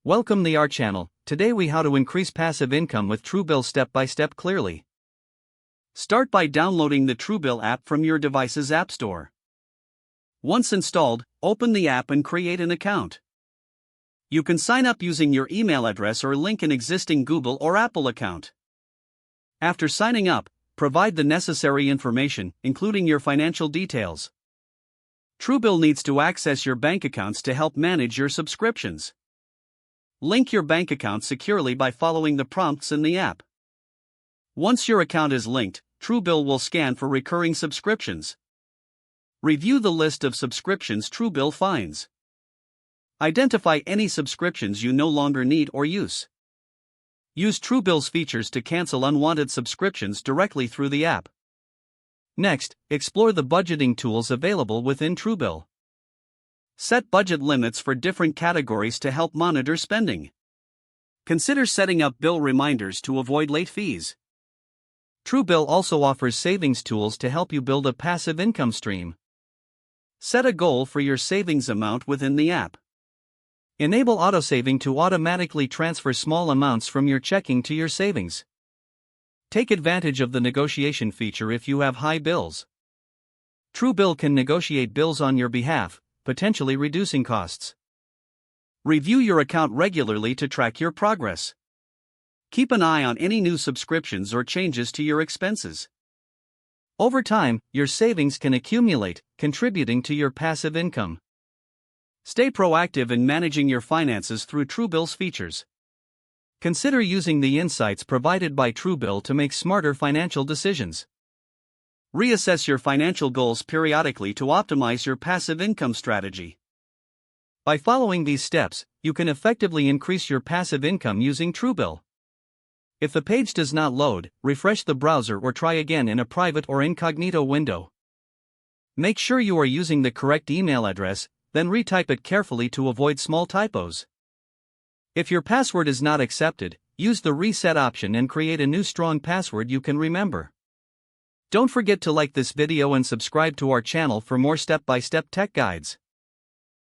Welcome to our channel. Today we how to increase passive income with Truebill step by step clearly. Start by downloading the Truebill app from your device's app store. Once installed, open the app and create an account. You can sign up using your email address or link an existing Google or Apple account. After signing up, provide the necessary information, including your financial details. Truebill needs to access your bank accounts to help manage your subscriptions. Link your bank account securely by following the prompts in the app. Once your account is linked, Truebill will scan for recurring subscriptions. Review the list of subscriptions Truebill finds. Identify any subscriptions you no longer need or use. Use Truebill's features to cancel unwanted subscriptions directly through the app. Next, explore the budgeting tools available within Truebill. Set budget limits for different categories to help monitor spending. Consider setting up bill reminders to avoid late fees. Truebill also offers savings tools to help you build a passive income stream. Set a goal for your savings amount within the app. Enable autosaving to automatically transfer small amounts from your checking to your savings. Take advantage of the negotiation feature if you have high bills. Truebill can negotiate bills on your behalf, potentially reducing costs. Review your account regularly to track your progress. Keep an eye on any new subscriptions or changes to your expenses. Over time, your savings can accumulate, contributing to your passive income. Stay proactive in managing your finances through Truebill's features. Consider using the insights provided by Truebill to make smarter financial decisions. Reassess your financial goals periodically to optimize your passive income strategy. By following these steps, you can effectively increase your passive income using Truebill. If the page does not load, refresh the browser or try again in a private or incognito window. Make sure you are using the correct email address, then retype it carefully to avoid small typos. If your password is not accepted, use the reset option and create a new strong password you can remember. Don't forget to like this video and subscribe to our channel for more step-by-step tech guides.